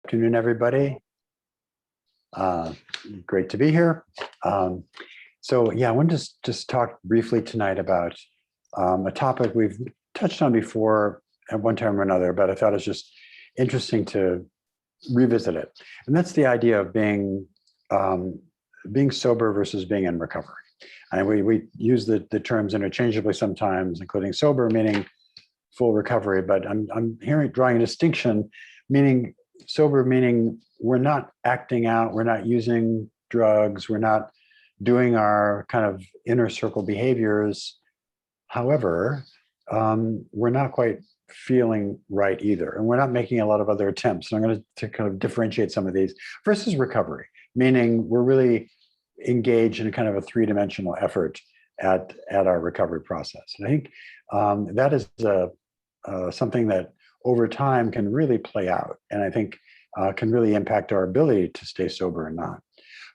Afternoon, everybody. Great to be here. So yeah, I wanted to just talk briefly tonight about a topic we've touched on before at one time or another, but I thought it was just interesting to revisit it. And that's the idea of being sober versus being in recovery. And we use the terms interchangeably sometimes, including sober meaning full recovery, but I'm drawing a distinction, meaning sober meaning we're not acting out, we're not using drugs, we're not doing our kind of inner circle behaviors. However, we're not quite feeling right either, and we're not making a lot of other attempts. So I'm going to kind of differentiate some of these versus recovery, meaning we're really engaged in a kind of a three-dimensional effort at our recovery process. And I think that is something that over time can really play out, and I think can really impact our ability to stay sober or not.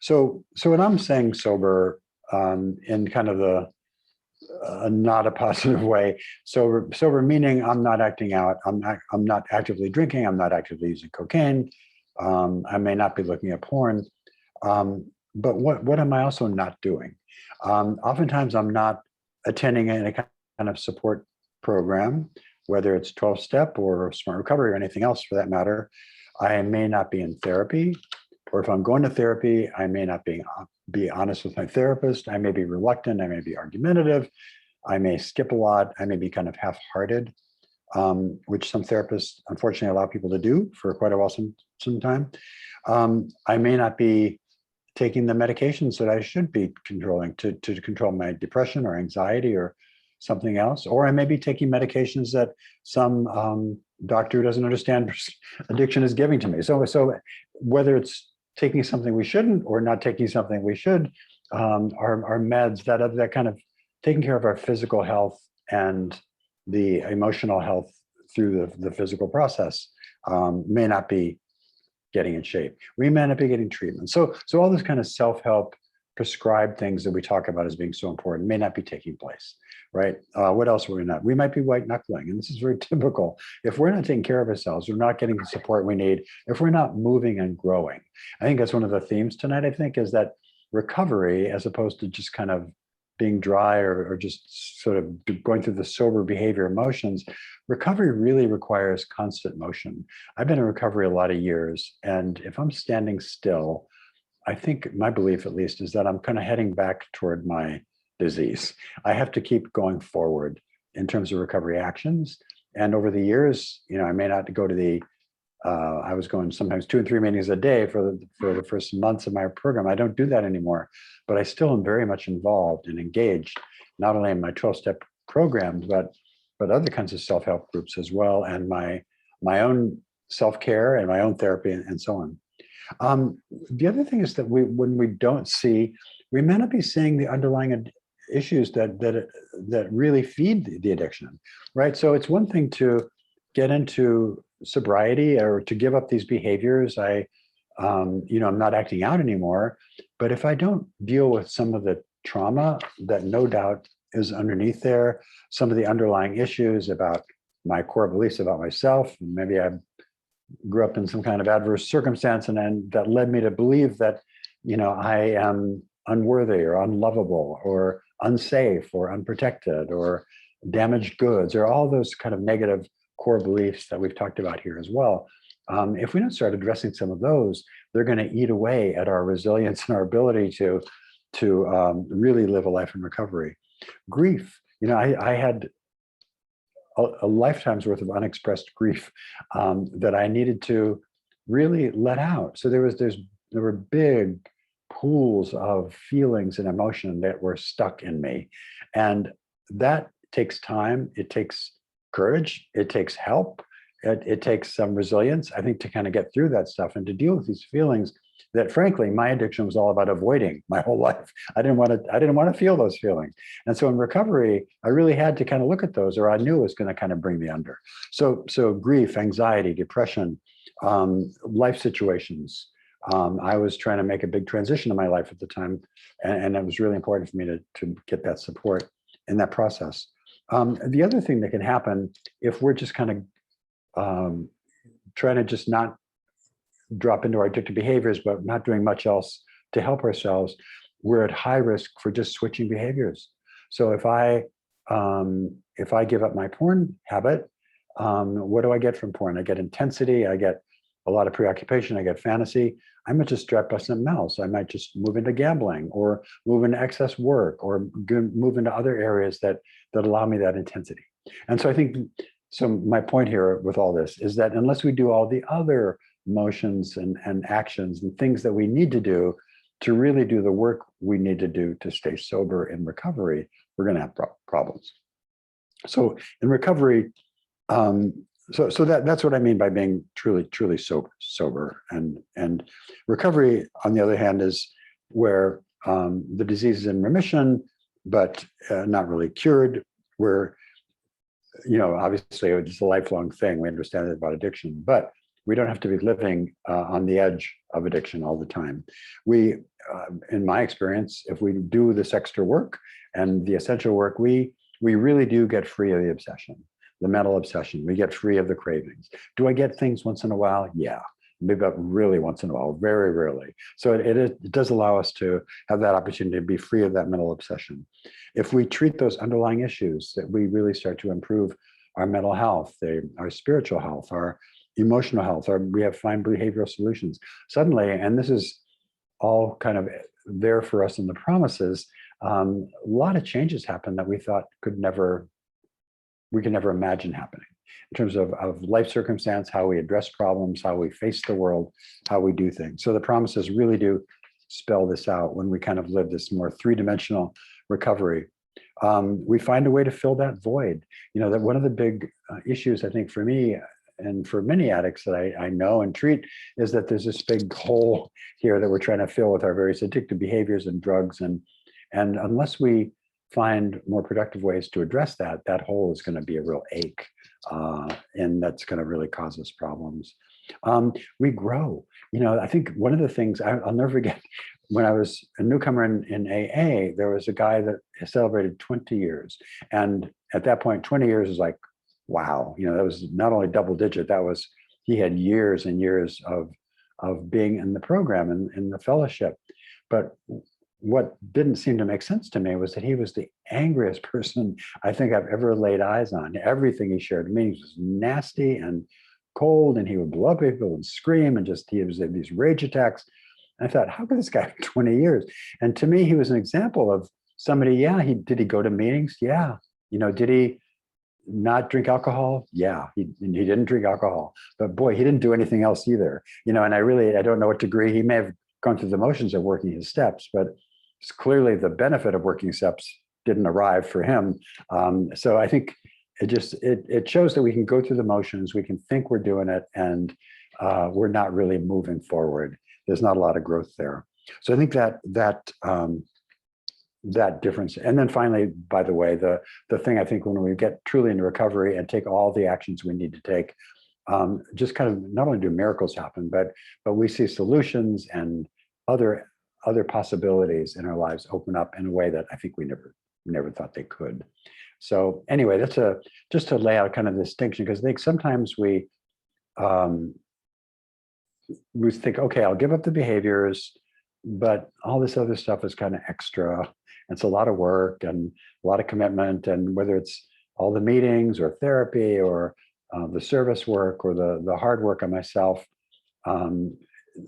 So when I'm saying sober in kind of not a positive way, sober meaning I'm not acting out, I'm not actively drinking, I'm not actively using cocaine, I may not be looking at porn, but what am I also not doing? Oftentimes I'm not attending any kind of support program, whether it's 12-step or Smart Recovery or anything else for that matter. I may not be in therapy, or if I'm going to therapy, I may not be honest with my therapist. I may be reluctant, I may be argumentative, I may skip a lot, I may be kind of half-hearted, which some therapists unfortunately allow people to do for quite a while, some time. I may not be taking the medications that I should be controlling to control my depression or anxiety or something else, or I may be taking medications that some doctor who doesn't understand addiction is giving to me. So whether it's taking something we shouldn't or not taking something we should, our meds, that kind of taking care of our physical health and the emotional health through the physical process may not be getting in shape. We may not be getting treatment. So all this kind of self-help prescribed things that we talk about as being so important may not be taking place, right? What else are we not? We might be white knuckling, and this is very typical. If we're not taking care of ourselves, we're not getting the support we need, if we're not moving and growing. I think that's one of the themes tonight, I think, is that recovery, as opposed to just kind of being dry or just sort of going through the sober behavior emotions, recovery really requires constant motion. I've been in recovery a lot of years, and if I'm standing still, I think my belief at least is that I'm kind of heading back toward my disease. I have to keep going forward in terms of recovery actions. And over the years, I may not go to I was going sometimes 2 and 3 meetings a day for the first months of my program. I don't do that anymore, but I still am very much involved and engaged, not only in my 12-step programs, but other kinds of self-help groups as well, and my own self-care and my own therapy and so on. The other thing is that when we don't see, we may not be seeing the underlying issues that really feed the addiction, right? So it's one thing to get into sobriety or to give up these behaviors. I'm not acting out anymore, but if I don't deal with some of the trauma that no doubt is underneath there, some of the underlying issues about my core beliefs about myself, maybe I grew up in some kind of adverse circumstance, and then that led me to believe that, I am unworthy or unlovable or unsafe or unprotected or damaged goods, or all those kind of negative core beliefs that we've talked about here as well. If we don't start addressing some of those, they're going to eat away at our resilience and our ability to really live a life in recovery. Grief, I had a lifetime's worth of unexpressed grief that I needed to really let out. So there were big pools of feelings and emotion that were stuck in me, and that takes time. It takes courage. It takes help. It takes some resilience, I think, to kind of get through that stuff and to deal with these feelings that, frankly, my addiction was all about avoiding my whole life. I didn't want to feel those feelings. And so in recovery, I really had to kind of look at those, or I knew it was going to kind of bring me under. So grief, anxiety, depression, life situations. I was trying to make a big transition in my life at the time, and it was really important for me to get that support in that process. The other thing that can happen if we're just kind of trying to just not drop into our addictive behaviors, but not doing much else to help ourselves, we're at high risk for just switching behaviors. So if I give up my porn habit, what do I get from porn? I get intensity, I get a lot of preoccupation, I get fantasy. I might just strap on something else. I might just move into gambling or move into excess work or move into other areas that allow me that intensity. And so I think, so my point here with all this is that unless we do all the other motions and actions and things that we need to do to really do the work we need to do to stay sober in recovery, we're going to have problems. So in recovery, so that's what I mean by being truly sober. And recovery, on the other hand, is where the disease is in remission, but not really cured. Where, obviously it's a lifelong thing. We understand it about addiction, but we don't have to be living on the edge of addiction all the time. We, in my experience, if we do this extra work and the essential work, we really do get free of the obsession, the mental obsession. We get free of the cravings. Do I get things once in a while? Yeah, maybe but really once in a while, very rarely. So it does allow us to have that opportunity to be free of that mental obsession. If we treat those underlying issues, that we really start to improve our mental health, our spiritual health, our emotional health, we have fine behavioral solutions. Suddenly, and this is all kind of there for us in the promises, a lot of changes happen that we thought we could never imagine happening in terms of life circumstance, how we address problems, how we face the world, how we do things. So the promises really do spell this out when we kind of live this more three-dimensional recovery. We find a way to fill that void. That one of the big issues, I think, for me and for many addicts that I know and treat, is that there's this big hole here that we're trying to fill with our various addictive behaviors and drugs. And unless we find more productive ways to address that hole is going to be a real ache. And that's going to really cause us problems. We grow. I think one of the things I'll never forget, when I was a newcomer in AA, there was a guy that celebrated 20 years. And at that point, 20 years is like, wow, that was not only double digit, he had years and years of being in the program and in the fellowship. But what didn't seem to make sense to me was that he was the angriest person I think I've ever laid eyes on. Everything he shared meetings was nasty and cold, and he would blow up people and scream, and he was in these rage attacks. And I thought, how could this guy have 20 years? And to me, he was an example of somebody, did he go to meetings? Yeah. Did he not drink alcohol? Yeah, he didn't drink alcohol. But boy, he didn't do anything else either. And I don't know what degree he may have gone through the motions of working his steps, but it's clearly the benefit of working steps didn't arrive for him. So I think it shows that we can go through the motions, we can think we're doing it, and we're not really moving forward. There's not a lot of growth there. So I think that difference. And then finally, by the way, the thing I think when we get truly into recovery and take all the actions we need to take, just kind of not only do miracles happen, but we see solutions and other possibilities in our lives open up in a way that I think we never thought they could. So anyway, that's just to lay out kind of the distinction, because I think sometimes we think, okay, I'll give up the behaviors, but all this other stuff is kind of extra. It's a lot of work and a lot of commitment, and whether it's all the meetings or therapy or the service work or the hard work on myself,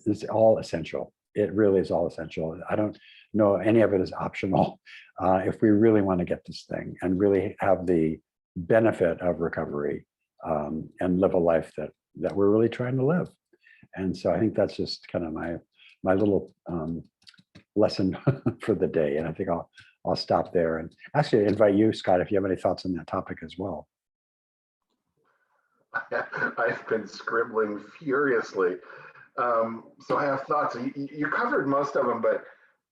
it's all essential. It really is all essential. I don't know any of it is optional if we really want to get this thing and really have the benefit of recovery and live a life that we're really trying to live. And so I think that's just kind of my little lesson for the day. And I think I'll stop there and actually invite you, Scott, if you have any thoughts on that topic as well. I've been scribbling furiously. So I have thoughts. You covered most of them, but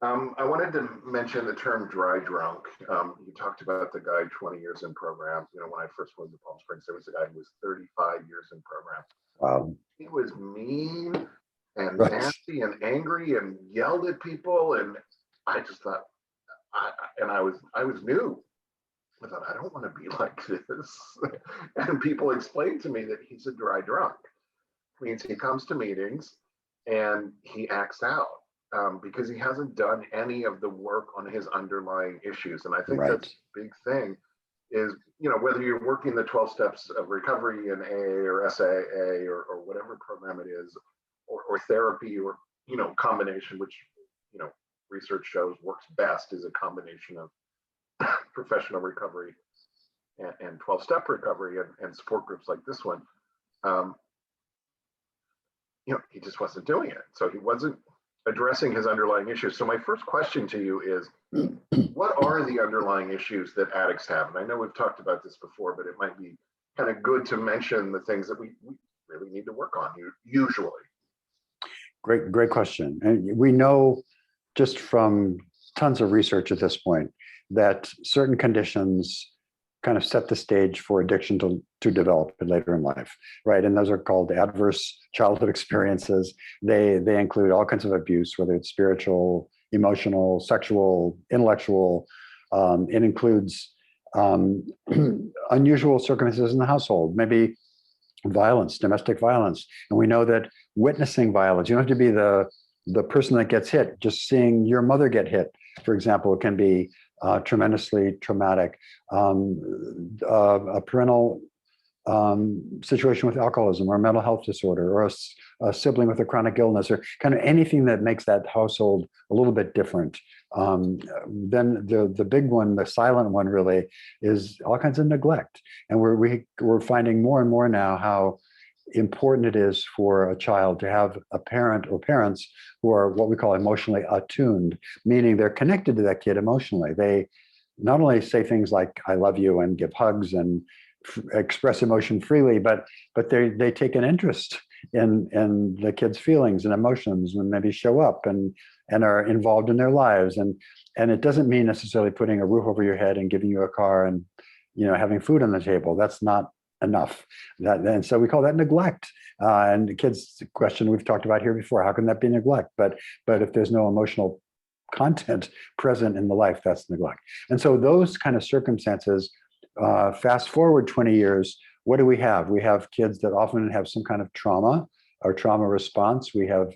I wanted to mention the term dry drunk. You talked about the guy 20 years in program. When I first went to Palm Springs, there was a guy who was 35 years in program. Wow. He was mean and Right. nasty and angry and yelled at people. And I just thought, I was new. I thought, I don't want to be like this. And people explained to me that he's a dry drunk. Means he comes to meetings, and he acts out because he hasn't done any of the work on his underlying issues. And I think Right. that's a big thing is, whether you're working the 12 steps of recovery in AA or SAA or whatever program it is, or therapy, or, combination, which, research shows works best is a combination of professional recovery and 12-step recovery and support groups like this one. He just wasn't doing it. So he wasn't addressing his underlying issues. So my first question to you is, what are the underlying issues that addicts have? And I know we've talked about this before, but it might be kind of good to mention the things that we really need to work on usually. Great question. And we know just from tons of research at this point that certain conditions kind of set the stage for addiction to develop later in life, right? And those are called adverse childhood experiences. They include all kinds of abuse, whether it's spiritual, emotional, sexual, intellectual. It includes unusual circumstances in the household, maybe violence, domestic violence. And we know that witnessing violence, you don't have to be the person that gets hit, just seeing your mother get hit, for example, can be tremendously traumatic. A parental situation with alcoholism or a mental health disorder, or a sibling with a chronic illness, or kind of anything that makes that household a little bit different. Then the big one, the silent one, really is all kinds of neglect. And we're finding more and more now how important it is for a child to have a parent or parents who are what we call emotionally attuned, meaning they're connected to that kid emotionally. They not only say things like "I love you" and give hugs and express emotion freely, but they take an interest in the kid's feelings and emotions, and maybe show up and are involved in their lives. And it doesn't mean necessarily putting a roof over your head and giving you a car and having food on the table. That's not enough. And so we call that neglect. And the kids' question we've talked about here before: how can that be neglect? But if there's no emotional content present in the life, that's neglect. And so those kind of circumstances. Fast forward 20 years, what do we have? We have kids that often have some kind of trauma or trauma response. We have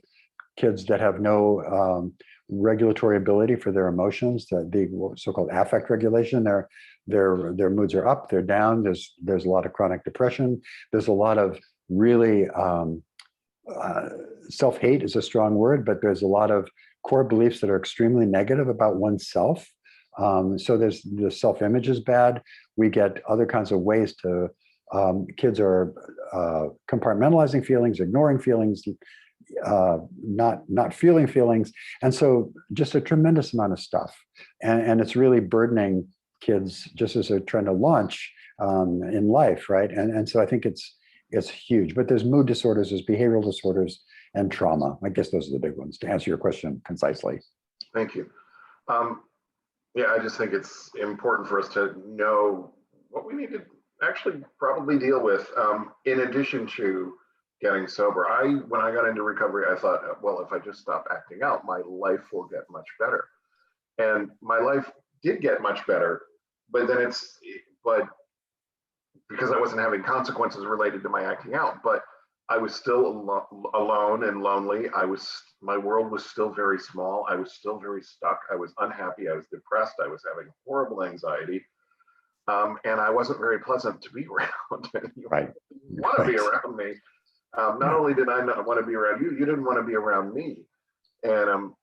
kids that have no regulatory ability for their emotions, the so-called affect regulation. Their moods are up, they're down. There's a lot of chronic depression. There's a lot of really self-hate is a strong word, but there's a lot of core beliefs that are extremely negative about oneself. So there's the self-image is bad. We get other kinds of ways to kids are compartmentalizing feelings, ignoring feelings, not feeling feelings, and so just a tremendous amount of stuff. And it's really burdening kids just as they're trying to launch in life, right? And so I think it's huge. But there's mood disorders, there's behavioral disorders, and trauma. I guess those are the big ones, to answer your question concisely. Thank you. Yeah, I just think it's important for us to know what we need to actually probably deal with in addition to getting sober. When I got into recovery, I thought, well, if I just stop acting out, my life will get much better. And my life did get much better, but because I wasn't having consequences related to my acting out, but I was still alone and lonely. My world was still very small. I was still very stuck. I was unhappy. I was depressed. I was having horrible anxiety. And I wasn't very pleasant to be around. You Right. want to be around me. Not only did I not want to be around you, you didn't want to be around me. And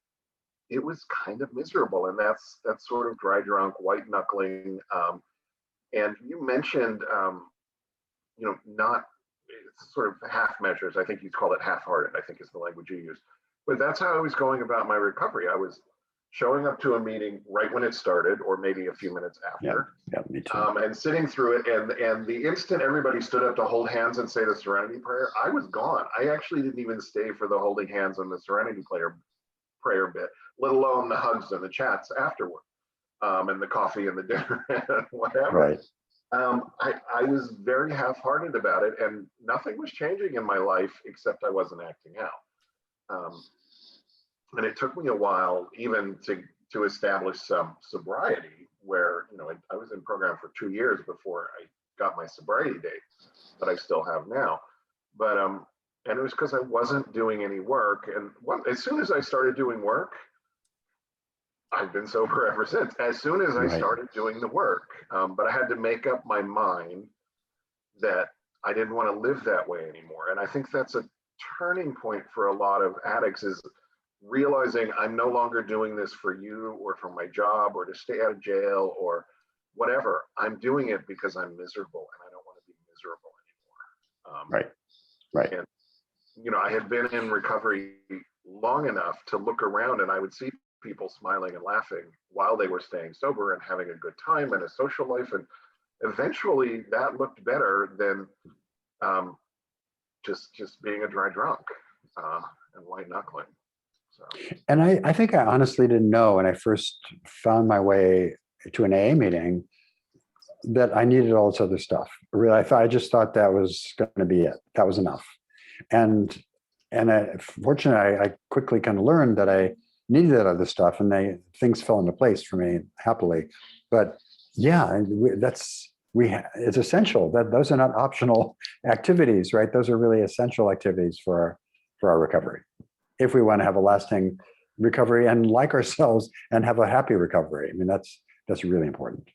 it was kind of miserable. And that's sort of dry drunk, white knuckling. And you mentioned, not it's sort of half measures. I think you call it half-hearted, I think is the language you use. But that's how I was going about my recovery. I was showing up to a meeting right when it started, or maybe a few minutes after. Yeah, me too. And sitting through it, and the instant everybody stood up to hold hands and say the Serenity Prayer, I was gone. I actually didn't even stay for the holding hands and the Serenity Prayer bit, let alone the hugs and the chats afterward, and the coffee and the dinner and whatever. Right. I was very half-hearted about it, and nothing was changing in my life except I wasn't acting out. And it took me a while even to establish some sobriety, where I was in program for 2 years before I got my sobriety date that I still have now. But And it was because I wasn't doing any work. And as soon as I started doing work, I've been sober ever since. As soon as I Right. started doing the work, but I had to make up my mind that I didn't want to live that way anymore. And I think that's a turning point for a lot of addicts, is realizing I'm no longer doing this for you or for my job or to stay out of jail or whatever. I'm doing it because I'm miserable and I don't want to be miserable anymore. Right. Right. And I had been in recovery long enough to look around, and I would see people smiling and laughing while they were staying sober and having a good time and a social life. And eventually that looked better than just being a dry drunk and white knuckling. So. And I think I honestly didn't know when I first found my way to an AA meeting that I needed all this other stuff. Really, I just thought that was going to be it. That was enough. And fortunately, I quickly kind of learned that I needed that other stuff, and things fell into place for me happily. But yeah, it's essential. That those are not optional activities, right? Those are really essential activities for our recovery, if we want to have a lasting recovery and like ourselves and have a happy recovery. I mean, that's really important.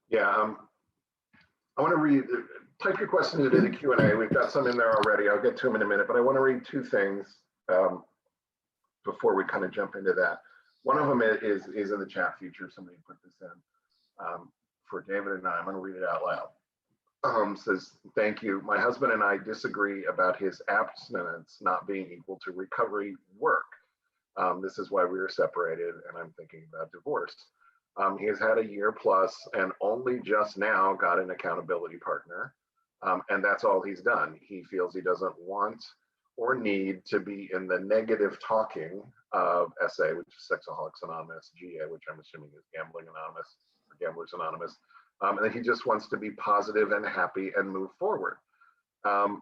Yeah, I want to type your questions into the Q&A. We've got some in there already. I'll get to them in a minute, but I want to read two things before we kind of jump into that. One of them is in the chat feature. Somebody put this in for David and I. I'm going to read it out loud. Says, thank you. My husband and I disagree about his abstinence not being equal to recovery work. This is why we were separated, and I'm thinking about divorce. He has had a year plus and only just now got an accountability partner. And that's all he's done. He feels he doesn't want or need to be in the negative talking of SA, which is Sexaholics Anonymous, GA, which I'm assuming is Gambling Anonymous or Gamblers Anonymous. And then he just wants to be positive and happy and move forward. And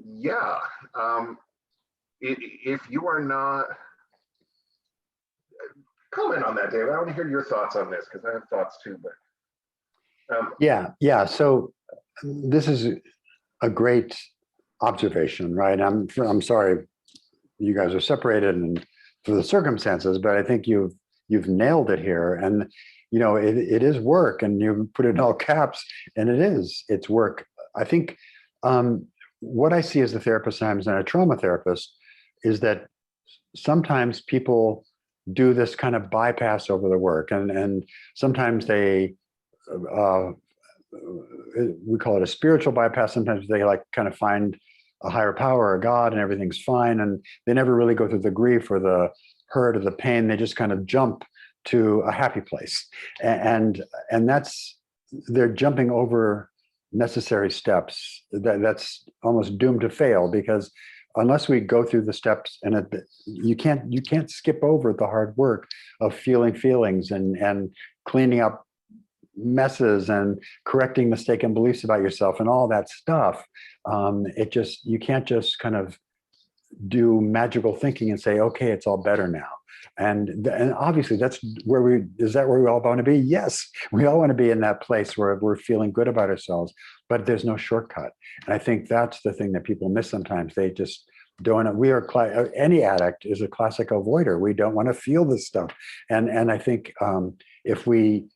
yeah, if you are not, comment on that, David. I want to hear your thoughts on this because I have thoughts too. But yeah. So this is a great observation, right? I'm sorry you guys are separated and for the circumstances, but I think you've nailed it here. And it is work, and you put it in all caps, and it's work. I think what I see as a therapist and a trauma therapist is that sometimes people do this kind of bypass over the work, and sometimes they we call it a spiritual bypass. Sometimes they kind of find a higher power or God and everything's fine, and they never really go through the grief or the hurt or the pain. They just kind of jump to a happy place, and they're jumping over necessary steps. That's almost doomed to fail, because unless we go through the steps, and you can't skip over the hard work of feeling feelings and cleaning up messes and correcting mistaken beliefs about yourself and all that stuff. You can't just kind of do magical thinking and say, okay, it's all better now. And obviously is that where we all want to be? Yes, we all want to be in that place where we're feeling good about ourselves, but there's no shortcut. And I think that's the thing that people miss sometimes. They just don't. Any addict is a classic avoider. We don't want to feel this stuff. And I think if we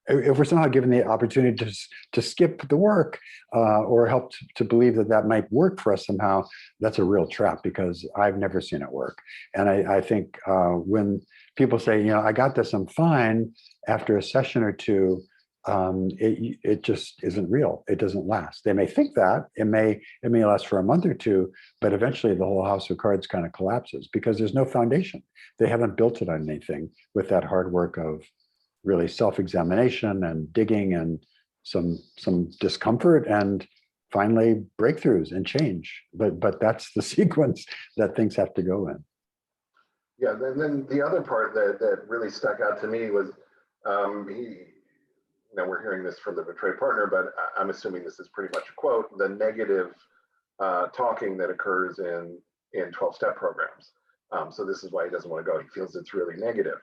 if we're somehow given the opportunity to skip the work or help to believe that might work for us somehow, that's a real trap, because I've never seen it work. And I think when people say, I got this, I'm fine, after a session or two, it just isn't real. It doesn't last. They may think that it may last for a month or two, but eventually the whole house of cards kind of collapses because there's no foundation. They haven't built it on anything with that hard work of really self-examination and digging and some discomfort and finally breakthroughs and change. But that's the sequence that things have to go in. Yeah, then the other part that really stuck out to me was now we're hearing this from the betrayed partner, but I'm assuming this is pretty much a quote, the negative talking that occurs in 12-step programs. So this is why he doesn't want to go. He feels it's really negative.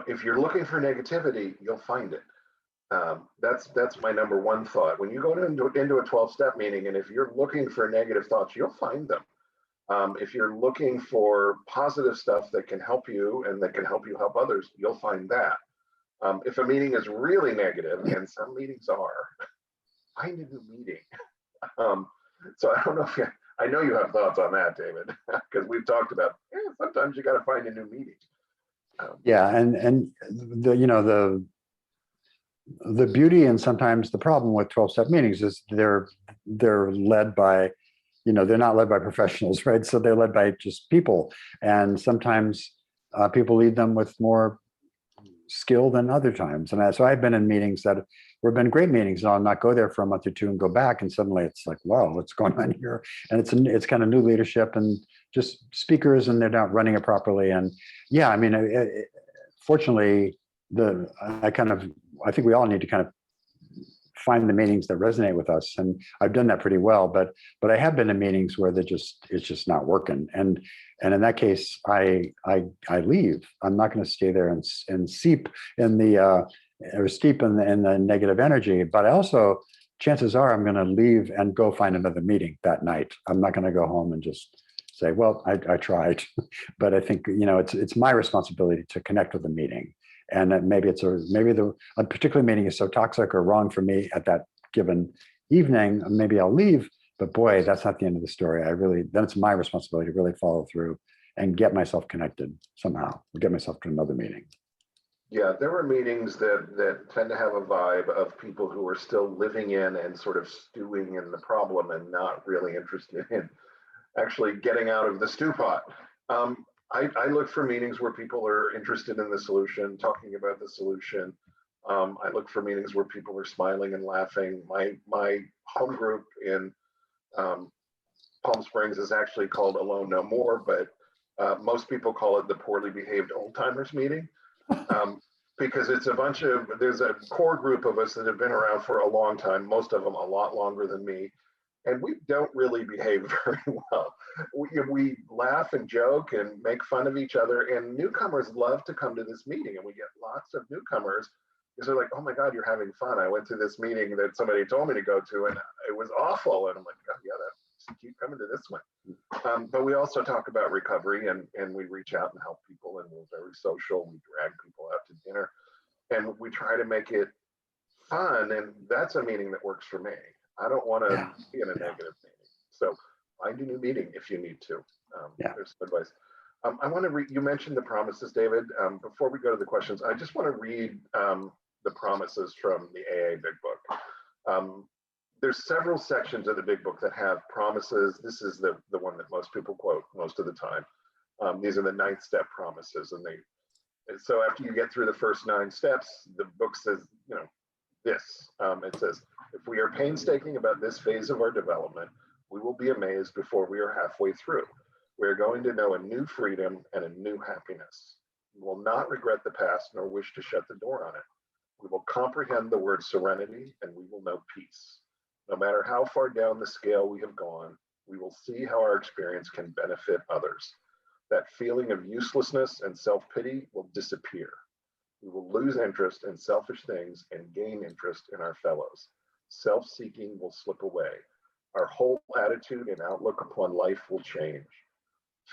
If you're looking for negativity, you'll find it. That's my number one thought. When you go into a 12-step meeting, and if you're looking for negative thoughts, you'll find them. If you're looking for positive stuff that can help you and that can help you help others, you'll find that. If a meeting is really negative, and some meetings are, find a new meeting. So I don't know if I know you have thoughts on that, David, because we've talked about sometimes you got to find a new meeting. Yeah, and the beauty and sometimes the problem with 12-step meetings is they're led by, they're not led by professionals, right? So they're led by just people, and sometimes people lead them with more skill than other times. And so I've been in meetings that have been great meetings, and I'll not go there for a month or two and go back, and suddenly it's like, wow, what's going on here? And it's kind of new leadership and just speakers, and they're not running it properly. And yeah, I mean, fortunately, I think we all need to kind of find the meetings that resonate with us, and I've done that pretty well. But I have been in meetings where it's just not working, and in that case, I leave. I'm not going to stay there and steep in the negative energy. But I also, chances are, I'm going to leave and go find another meeting that night. I'm not going to go home and just say, well, I tried. But I think it's my responsibility to connect with the meeting. And maybe a particular meeting is so toxic or wrong for me at that given evening, maybe I'll leave. But boy, that's not the end of the story. Then it's my responsibility to really follow through and get myself connected somehow, or get myself to another meeting. Yeah, there were meetings that tend to have a vibe of people who are still living in and sort of stewing in the problem and not really interested in actually getting out of the stew pot. I look for meetings where people are interested in the solution, talking about the solution. I look for meetings where people are smiling and laughing. My home group in Palm Springs is actually called Alone No More, but most people call it the Poorly Behaved Old Timers meeting, because there's a core group of us that have been around for a long time, most of them a lot longer than me. And we don't really behave very well. We laugh and joke and make fun of each other, and newcomers love to come to this meeting, and we get lots of newcomers because they're like, oh my God, you're having fun. I went to this meeting that somebody told me to go to, and it was awful. And I'm like, oh, yeah, keep coming to this one. But we also talk about recovery, and we reach out and help people, and we're very social. We drag people out to dinner, and we try to make it fun, and that's a meeting that works for me. I don't want to be in a negative meeting. So find a new meeting if you need to. There's some advice. I want to read, you mentioned the promises, David. Before we go to the questions, I just want to read the promises from the AA Big Book. There's several sections of the Big Book that have promises. This is the one that most people quote most of the time. These are the 9th step promises. And so after you get through the first 9 steps, the book says, this. It says, if we are painstaking about this phase of our development, we will be amazed before we are halfway through. We are going to know a new freedom and a new happiness. We will not regret the past nor wish to shut the door on it. We will comprehend the word serenity, and we will know peace. No matter how far down the scale we have gone, we will see how our experience can benefit others. That feeling of uselessness and self-pity will disappear. We will lose interest in selfish things and gain interest in our fellows. Self-seeking will slip away. Our whole attitude and outlook upon life will change.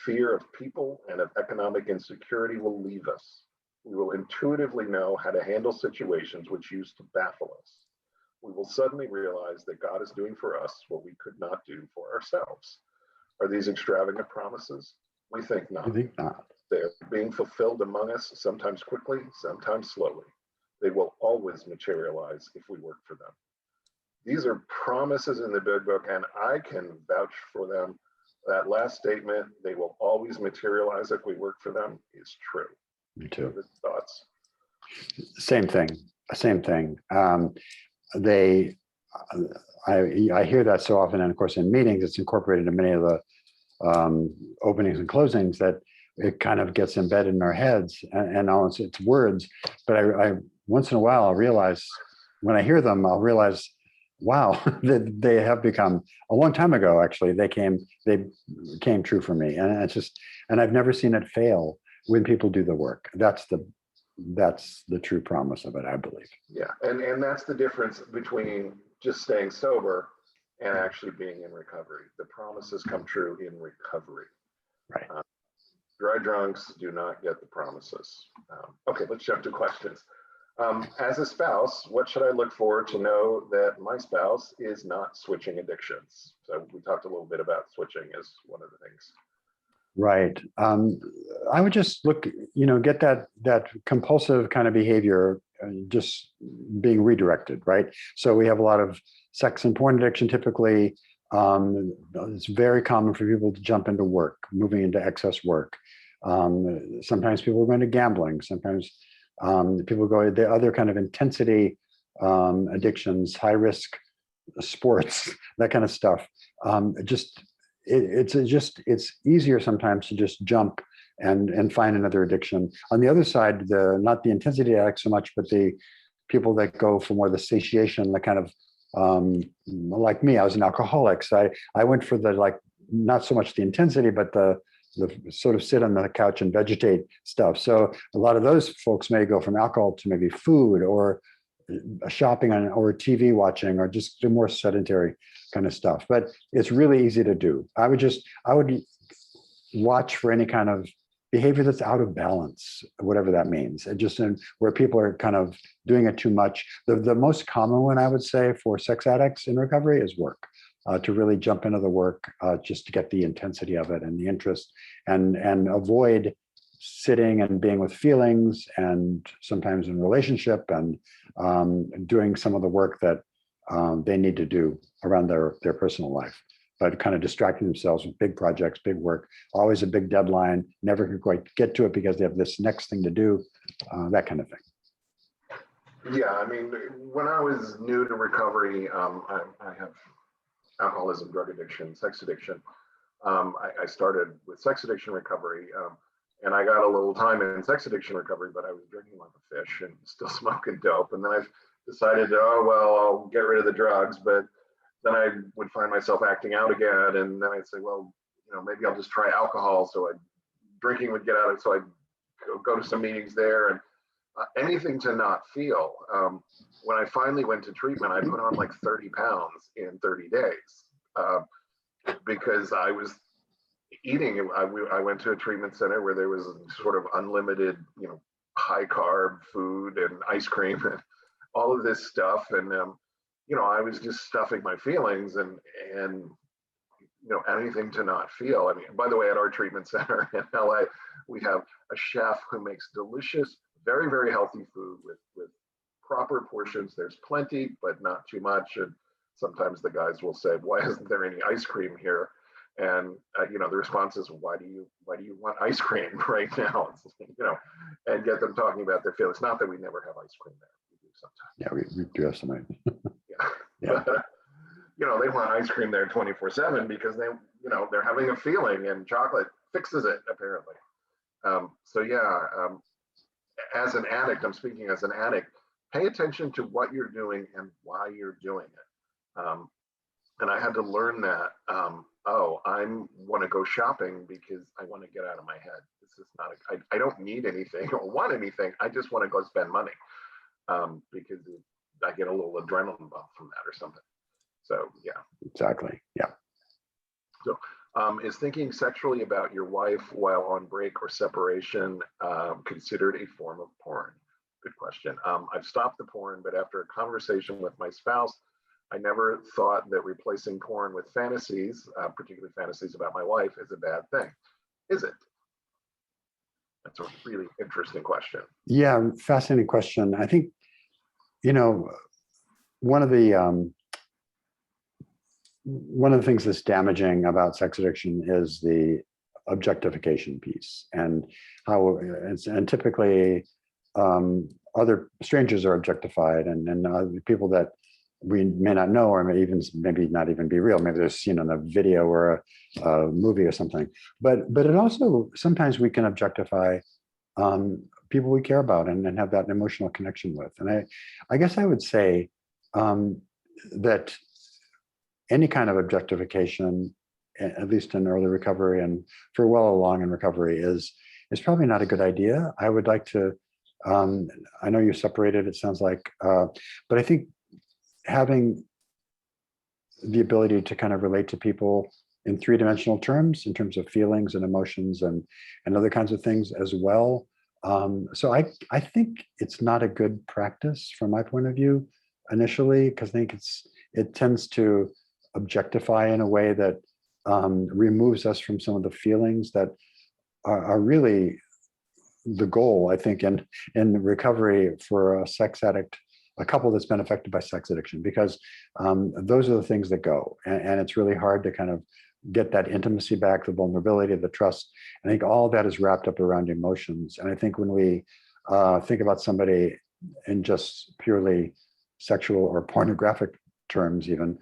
Fear of people and of economic insecurity will leave us. We will intuitively know how to handle situations which used to baffle us. We will suddenly realize that God is doing for us what we could not do for ourselves. Are these extravagant promises? We think not. They are being fulfilled among us, sometimes quickly, sometimes slowly. They will always materialize if we work for them. These are promises in the Big Book, and I can vouch for them. That last statement, they will always materialize if we work for them, is true. Me too. Thoughts? Same thing. I hear that so often, and of course in meetings, it's incorporated in many of the openings and closings, that it kind of gets embedded in our heads, and all it's words. But I once in a while, I'll realize, when I hear them, I'll realize, wow, they have become, a long time ago, actually, they came true for me. And it's just, and I've never seen it fail when people do the work. That's that's the true promise of it, I believe. Yeah, and that's the difference between just staying sober and actually being in recovery. The promises come true in recovery. Right. Dry drunks do not get the promises. Okay, let's jump to questions. As a spouse, what should I look for to know that my spouse is not switching addictions? So we talked a little bit about switching as one of the things. Right. I would just look, get that compulsive kind of behavior just being redirected, right? So we have a lot of sex and porn addiction typically. It's very common for people to jump into work, moving into excess work. Sometimes people go into gambling. Sometimes people go to the other kind of intensity addictions, high risk sports, that kind of stuff. It's easier sometimes to just jump and find another addiction. On the other side, not the intensity addicts so much, but the people that go for more the satiation, the kind of like me, I was an alcoholic. So I went for the not so much the intensity, but the sort of sit on the couch and vegetate stuff. So a lot of those folks may go from alcohol to maybe food or shopping or TV watching or just do more sedentary kind of stuff. But it's really easy to do. I would watch for any kind of behavior that's out of balance, whatever that means, and just where people are kind of doing it too much. The most common one I would say for sex addicts in recovery is work. To really jump into the work just to get the intensity of it and the interest, and avoid sitting and being with feelings, and sometimes in relationship, and doing some of the work that they need to do around their personal life, but kind of distracting themselves with big projects, big work, always a big deadline, never can quite get to it because they have this next thing to do, that kind of thing. Yeah, I mean, when I was new to recovery, I have alcoholism, drug addiction, sex addiction. I started with sex addiction recovery, and I got a little time in sex addiction recovery, but I was drinking like a fish and still smoking dope. And then I decided, oh, well, I'll get rid of the drugs, but then I would find myself acting out again. And then I'd say, well, maybe I'll just try alcohol. So drinking would get out of it. So I'd go to some meetings there, and anything to not feel. When I finally went to treatment, I put on like 30 pounds in 30 days because I was eating. I went to a treatment center where there was sort of unlimited, high carb food and ice cream and all of this stuff. And, I was just stuffing my feelings and anything to not feel. I mean, by the way, at our treatment center in LA, we have a chef who makes delicious, very, very healthy food with proper portions. There's plenty, but not too much. And sometimes the guys will say, why isn't there any ice cream here? And the response is, why do you want ice cream right now? And get them talking about their feelings. Not that we never have ice cream there. We do sometimes. Yeah, we do have some. Yeah. But, they want ice cream there 24/7 because they're having a feeling, and chocolate fixes it apparently. As an addict, I'm speaking as an addict, pay attention to what you're doing and why you're doing it. And I had to learn that, I want to go shopping because I want to get out of my head. This is not, I don't need anything or want anything. I just want to go spend money because I get a little adrenaline bump from that or something. So, yeah. Exactly. Yeah. So, is thinking sexually about your wife while on break or separation considered a form of porn? Good question. I've stopped the porn, but after a conversation with my spouse, I never thought that replacing porn with fantasies, particularly fantasies about my wife, is a bad thing. Is it? That's a really interesting question. Yeah, fascinating question. I think, one of the things that's damaging about sex addiction is the objectification piece, and how and typically other strangers are objectified, and people that we may not know, or maybe not even be real. Maybe they're seen on a video or a movie or something. But it also, sometimes we can objectify people we care about and have that emotional connection with. And I guess I would say that any kind of objectification, at least in early recovery and for well along in recovery, is probably not a good idea. I would like to I know you separated, it sounds like, but I think having the ability to kind of relate to people in three-dimensional terms, in terms of feelings and emotions and other kinds of things as well. So I think it's not a good practice from my point of view initially, because I think it tends to objectify in a way that removes us from some of the feelings that are really the goal, I think, in recovery for a sex addict, a couple that's been affected by sex addiction, because those are the things that go, and it's really hard to kind of get that intimacy back, the vulnerability, the trust. I think all of that is wrapped up around emotions. And I think when we think about somebody in just purely sexual or pornographic terms, even,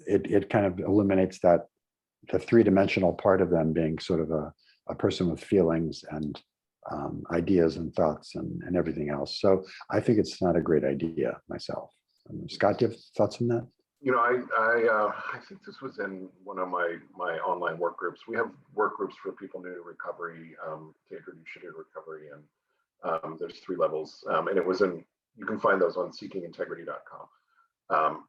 it kind of eliminates that the three-dimensional part of them being sort of a person with feelings and ideas and thoughts and everything else. So I think it's not a great idea myself. Scott, do you have thoughts on that? You know, I think this was in one of my online work groups. We have work groups for people new to recovery, to introduce you to recovery, and there's 3 levels, and it was in. You can find those on seekingintegrity.com,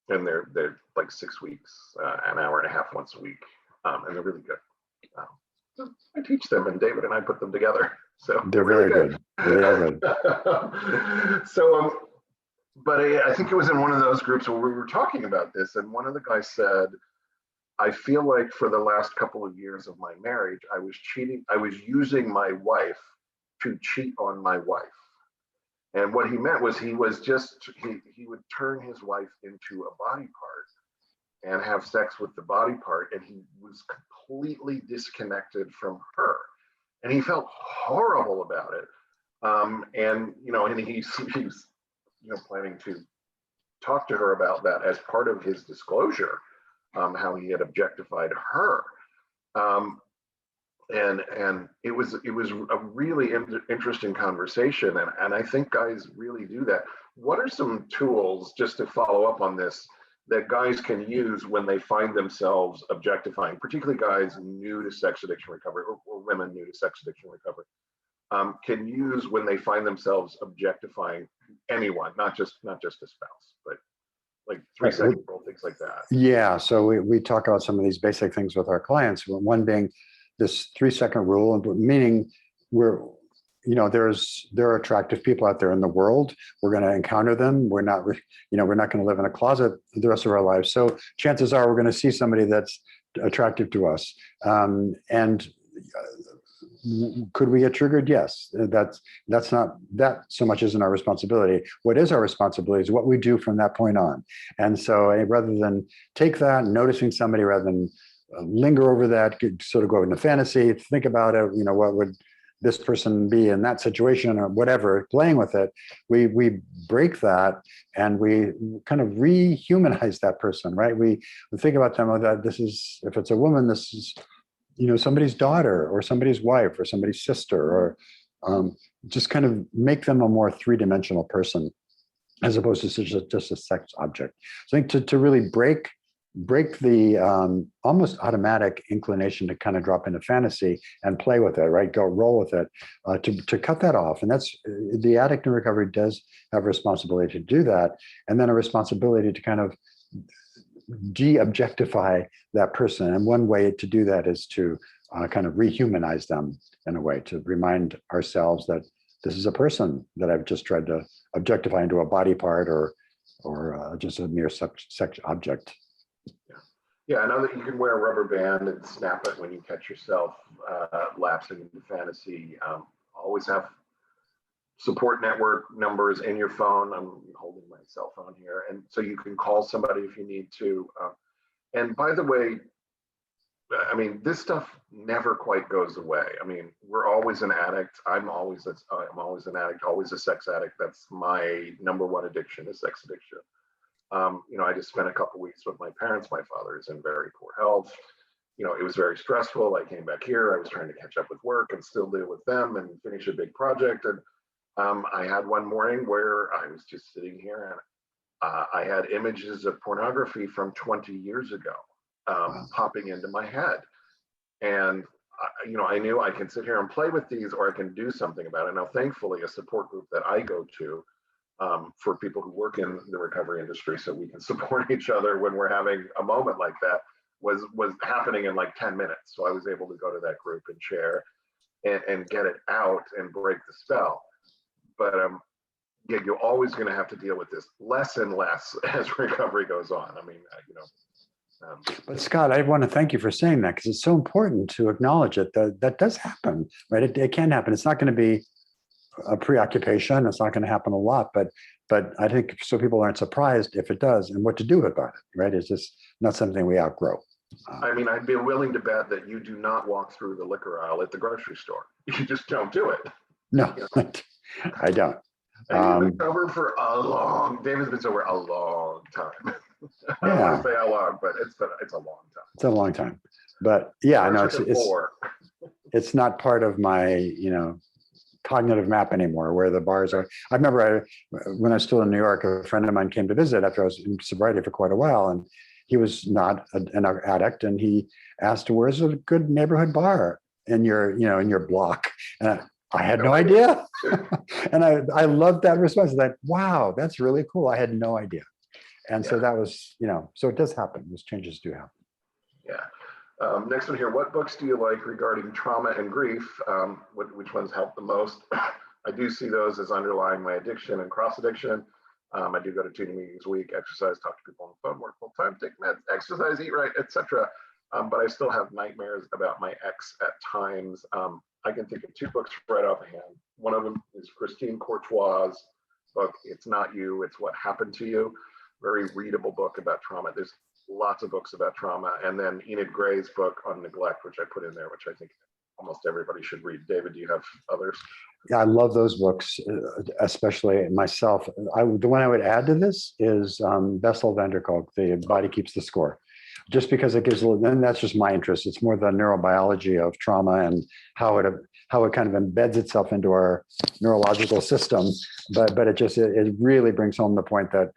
and they're like 6 weeks, an hour and a half once a week, and they're really good. I teach them, and David and I put them together. So they're very good. They are good. So, but I think it was in one of those groups where we were talking about this, and one of the guys said, I feel like for the last couple of years of my marriage, I was using my wife to cheat on my wife. And what he meant was he would turn his wife into a body part and have sex with the body part, and he was completely disconnected from her. And he felt horrible about it. And he's planning to talk to her about that as part of his disclosure, how he had objectified her. And it was a really interesting conversation. And I think guys really do that. What are some tools, just to follow up on this, that guys can use when they find themselves objectifying, particularly guys new to sex addiction recovery, or women new to sex addiction recovery, can use when they find themselves objectifying anyone, not just a spouse, but like 3-second rule, things like that? Yeah, so we talk about some of these basic things with our clients. One being this 3-second rule, meaning there are attractive people out there in the world. We're going to encounter them. We're not going to live in a closet the rest of our lives. So chances are we're going to see somebody that's attractive to us. And could we get triggered? Yes. That's not that so much isn't our responsibility. What is our responsibility is what we do from that point on. And so rather than take that, noticing somebody, rather than linger over that, sort of go into fantasy, think about it, what would this person be in that situation or whatever, playing with it, we break that and we kind of rehumanize that person, right? We think about them, that this is, if it's a woman, this is, somebody's daughter or somebody's wife or somebody's sister, or just kind of make them a more 3-dimensional person as opposed to just a sex object. So I think to really break the almost automatic inclination to kind of drop into fantasy and play with it, right? Go roll with it, to cut that off. And that's, the addict in recovery does have a responsibility to do that. And then a responsibility to kind of de-objectify that person. And one way to do that is to kind of rehumanize them in a way, to remind ourselves that this is a person that I've just tried to objectify into a body part or just a mere sex object. Yeah, I know that you can wear a rubber band and snap it when you catch yourself lapsing into fantasy. Always have support network numbers in your phone. I'm holding my cell phone here, and so you can call somebody if you need to. And by the way, I mean, this stuff never quite goes away. I mean, we're always an addict. I'm always an addict, always a sex addict. That's my number one addiction, is sex addiction. I just spent a couple weeks with my parents. My father is in very poor health. It was very stressful. I came back here. I was trying to catch up with work and still deal with them and finish a big project. And I had one morning where I was just sitting here and I had images of pornography from 20 years ago popping into my head. And I knew I can sit here and play with these, or I can do something about it. Now, thankfully, a support group that I go to for people who work in the recovery industry, so we can support each other when we're having a moment like that, was happening in like 10 minutes. So I was able to go to that group and share and get it out and break the spell. But yeah, you're always going to have to deal with this less and less as recovery goes on. I mean, But Scott, I want to thank you for saying that, because it's so important to acknowledge it. That does happen, right? It can happen. It's not going to be a preoccupation. It's not going to happen a lot, but I think so people aren't surprised if it does, and what to do about it, right? It's just not something we outgrow. I mean, I'd be willing to bet that you do not walk through the liquor aisle at the grocery store. You just don't do it. No, I don't. And you've been sober for David's been sober a long time. I don't want to say how long, but it's a long time. It's a long time. But yeah, no, it's not part of my, cognitive map anymore, where the bars are. I remember when I was still in New York, a friend of mine came to visit after I was in sobriety for quite a while, and he was not an addict, and he asked, "Where's a good neighborhood bar in your block?" And I had no idea. And I loved that response. Like, wow, that's really cool. I had no idea. And so that was, so it does happen. Those changes do happen. Yeah. Next one here. What books do you like regarding trauma and grief? Which ones help the most? I do see those as underlying my addiction and cross addiction. I do go to 2 meetings a week, exercise, talk to people on the phone, work full time, take meds, exercise, eat right, etc. But I still have nightmares about my ex at times. I can think of 2 books right off the hand. One of them is Christine Courtois' book, It's Not You, It's What Happened to You. Very readable book about trauma. There's lots of books about trauma. And then Enid Gray's book on neglect, which I put in there, which I think almost everybody should read. David, do you have others? Yeah, I love those books, especially myself. The one I would add to this is Bessel van der Kolk, The Body Keeps the Score. Just because it gives a little, and that's just my interest. It's more the neurobiology of trauma and how it kind of embeds itself into our neurological system. But it really brings home the point that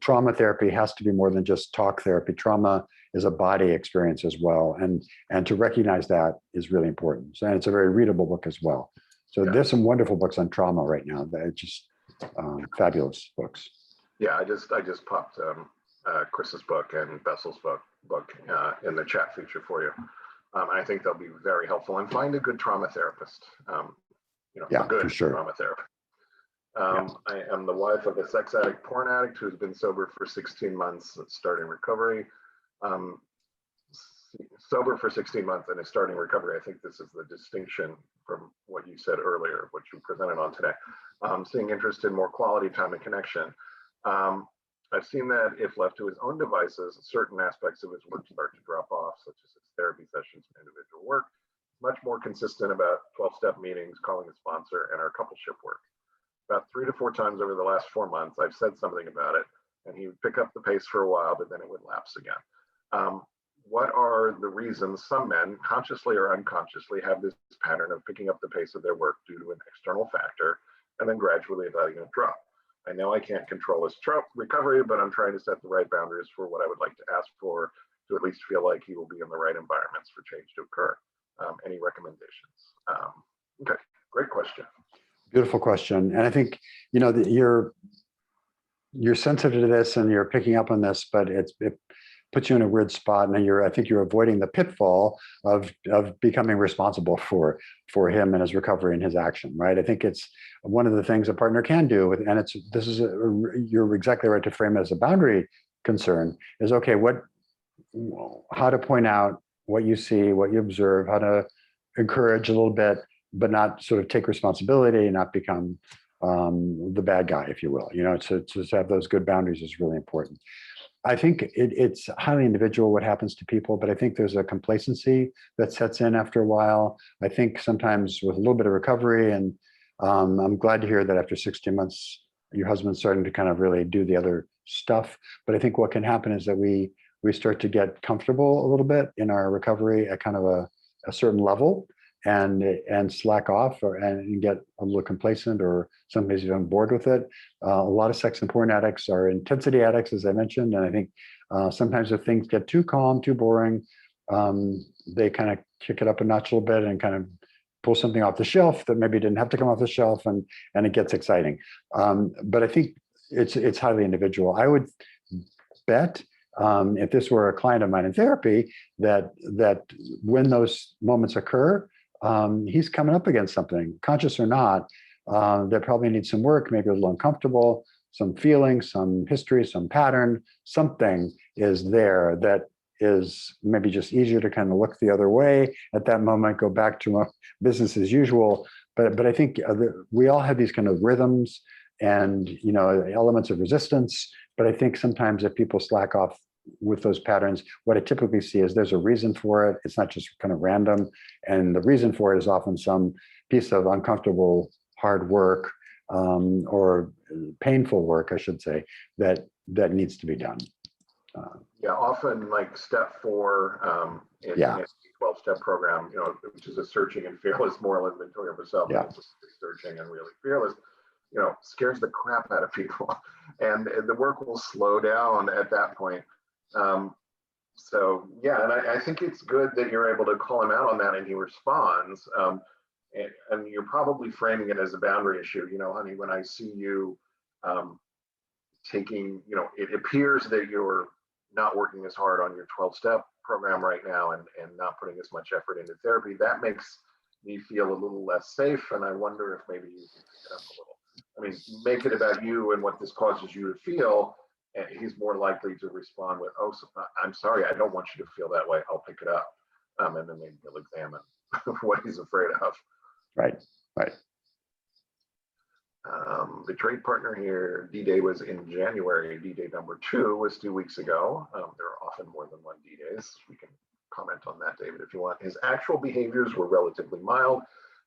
trauma therapy has to be more than just talk therapy. Trauma is a body experience as well, and to recognize that is really important. So, and it's a very readable book as well. So there's some wonderful books on trauma right now that are just fabulous books. Yeah, I just popped Chris's book and Bessel's book in the chat feature for you. I think they'll be very helpful. And find a good trauma therapist. A good trauma therapist. I am the wife of a sex addict, porn addict who's been sober for 16 months, starting recovery. Sober for 16 months and is starting recovery. I think this is the distinction from what you said earlier, what you presented on today. Seeing interest in more quality time and connection. I've seen that if left to his own devices, certain aspects of his work start to drop off, such as his therapy sessions and individual work. Much more consistent about 12-step meetings, calling a sponsor, and our coupleship work. About 3 to 4 times over the last 4 months, I've said something about it, and he would pick up the pace for a while, but then it would lapse again. What are the reasons some men, consciously or unconsciously, have this pattern of picking up the pace of their work due to an external factor, and then gradually letting it drop? I know I can't control his recovery, but I'm trying to set the right boundaries for what I would like to ask for to at least feel like he will be in the right environments for change to occur. Any recommendations? Okay, great question. Beautiful question. And I think, you're sensitive to this and you're picking up on this, but it puts you in a weird spot. And I think you're avoiding the pitfall of becoming responsible for him and his recovery and his action, right? I think it's one of the things a partner can do, and you're exactly right to frame it as a boundary concern, is okay, how to point out what you see, what you observe, how to encourage a little bit, but not sort of take responsibility and not become the bad guy, if you will. To have those good boundaries is really important. I think it's highly individual what happens to people, but I think there's a complacency that sets in after a while. I think sometimes with a little bit of recovery, and I'm glad to hear that after 16 months, your husband's starting to kind of really do the other stuff. But I think what can happen is that we start to get comfortable a little bit in our recovery at kind of a certain level, and slack off and get a little complacent, or sometimes even bored with it. A lot of sex and porn addicts are intensity addicts, as I mentioned. And I think sometimes if things get too calm, too boring, they kind of kick it up a notch a little bit and kind of pull something off the shelf that maybe didn't have to come off the shelf, and it gets exciting. But I think it's highly individual. I would bet if this were a client of mine in therapy, that when those moments occur, he's coming up against something, conscious or not, that probably needs some work, maybe a little uncomfortable, some feeling, some history, some pattern, something is there that is maybe just easier to kind of look the other way at that moment, go back to business as usual. But I think we all have these kind of rhythms and, you know, elements of resistance. But I think sometimes if people slack off with those patterns, what I typically see is there's a reason for it. It's not just kind of random. And the reason for it is often some piece of uncomfortable, hard work, or painful work, I should say, that needs to be done. Yeah, often like step 4 in a 12-step program, you know, which is a searching and fearless moral inventory of yourself. Yeah. Searching and really fearless, you know, scares the crap out of people, and the work will slow down at that point. So yeah, and I think it's good that you're able to call him out on that and he responds. And you're probably framing it as a boundary issue. You know, honey, when I see you taking, you know, it appears that you're not working as hard on your 12-step program right now and not putting as much effort into therapy. That makes me feel a little less safe. And I wonder if maybe you can pick it up a little. I mean, make it about you and what this causes you to feel. And he's more likely to respond with, oh, so, I'm sorry, I don't want you to feel that way. I'll pick it up. And then maybe he'll examine what he's afraid of. Right. Betrayed partner here, D-Day was in January. D-Day number 2 was 2 weeks ago. There are often more than one D-Days. We can comment on that, David, if you want. His actual behaviors were relatively mild,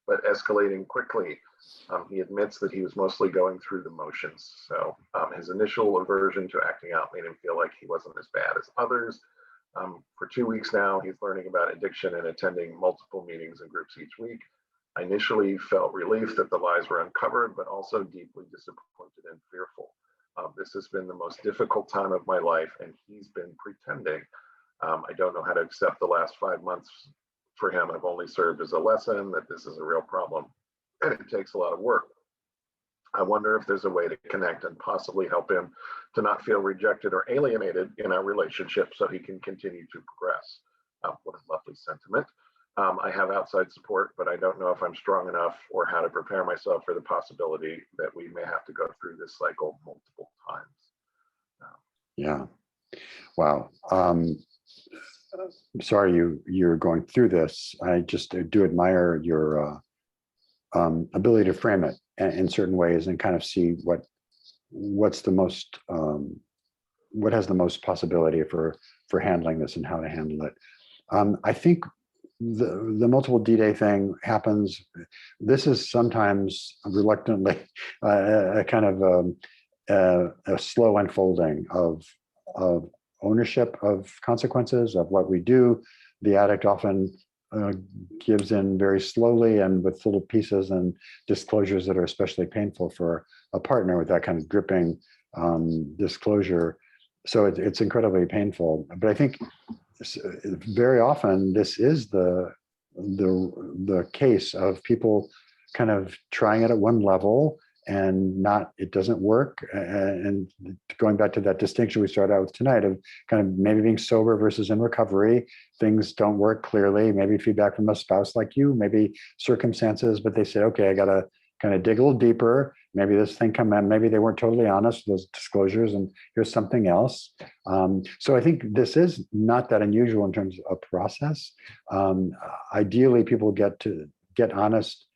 but escalating quickly. He admits that he was mostly going through the motions. So his initial aversion to acting out made him feel like he wasn't as bad as others. For 2 weeks now, he's learning about addiction and attending multiple meetings and groups each week. I initially felt relief that the lies were uncovered, but also deeply disappointed and fearful. This has been the most difficult time of my life, and he's been pretending. I don't know how to accept the last 5 months for him. I've only served as a lesson that this is a real problem, and it takes a lot of work. I wonder if there's a way to connect and possibly help him to not feel rejected or alienated in our relationship so he can continue to progress. What a lovely sentiment. I have outside support, but I don't know if I'm strong enough or how to prepare myself for the possibility that we may have to go through this cycle multiple times. Yeah. Wow. Sorry you're going through this. I just do admire your ability to frame it in certain ways and kind of see what's the most, what has the most possibility for handling this and how to handle it. I think the multiple D-Day thing happens. This is sometimes reluctantly a kind of a slow unfolding of ownership of consequences of what we do. The addict often gives in very slowly and with little pieces and disclosures that are especially painful for a partner with that kind of gripping disclosure. So it's incredibly painful. But I think very often this is the case of people kind of trying it at one level and it doesn't work. And going back to that distinction we started out with tonight of kind of maybe being sober versus in recovery, things don't work clearly, maybe feedback from a spouse like you, maybe circumstances, but they say, okay, I got to kind of dig a little deeper. Maybe this thing come in, maybe they weren't totally honest with those disclosures and here's something else. So I think this is not that unusual in terms of process. Ideally, people get honest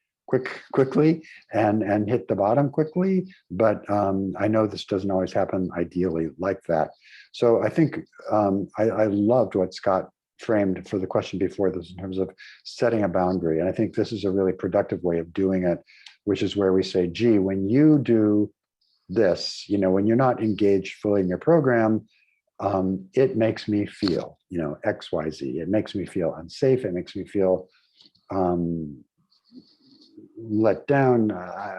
quickly and hit the bottom quickly, but I know this doesn't always happen ideally like that. So I think I loved what Scott framed for the question before this in terms of setting a boundary. And I think this is a really productive way of doing it, which is where we say, gee, when you do this, when you're not engaged fully in your program, it makes me feel, X, Y, Z. It makes me feel unsafe. It makes me feel let down,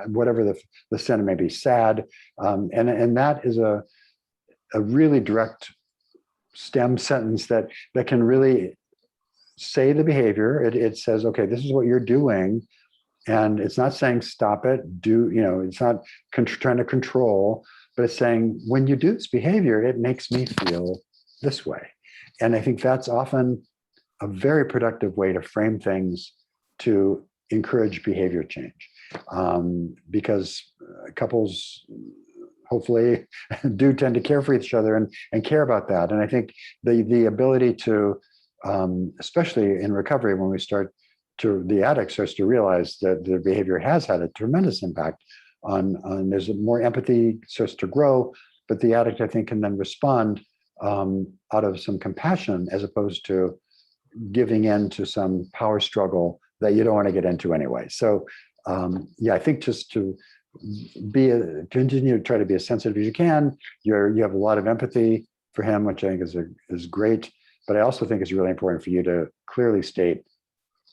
whatever the sentiment may be, sad. And that is a really direct stem sentence that can really say the behavior. It says, okay, this is what you're doing. And it's not saying stop it, it's not trying to control, but it's saying when you do this behavior, it makes me feel this way. And I think that's often a very productive way to frame things to encourage behavior change. Because couples hopefully do tend to care for each other and care about that. And I think the ability to, especially in recovery, when the addict starts to realize that their behavior has had a tremendous impact on there's more empathy starts to grow, but the addict, I think, can then respond out of some compassion as opposed to giving in to some power struggle that you don't want to get into anyway. So I think just to continue to try to be as sensitive as you can. You have a lot of empathy for him, which I think is great. But I also think it's really important for you to clearly state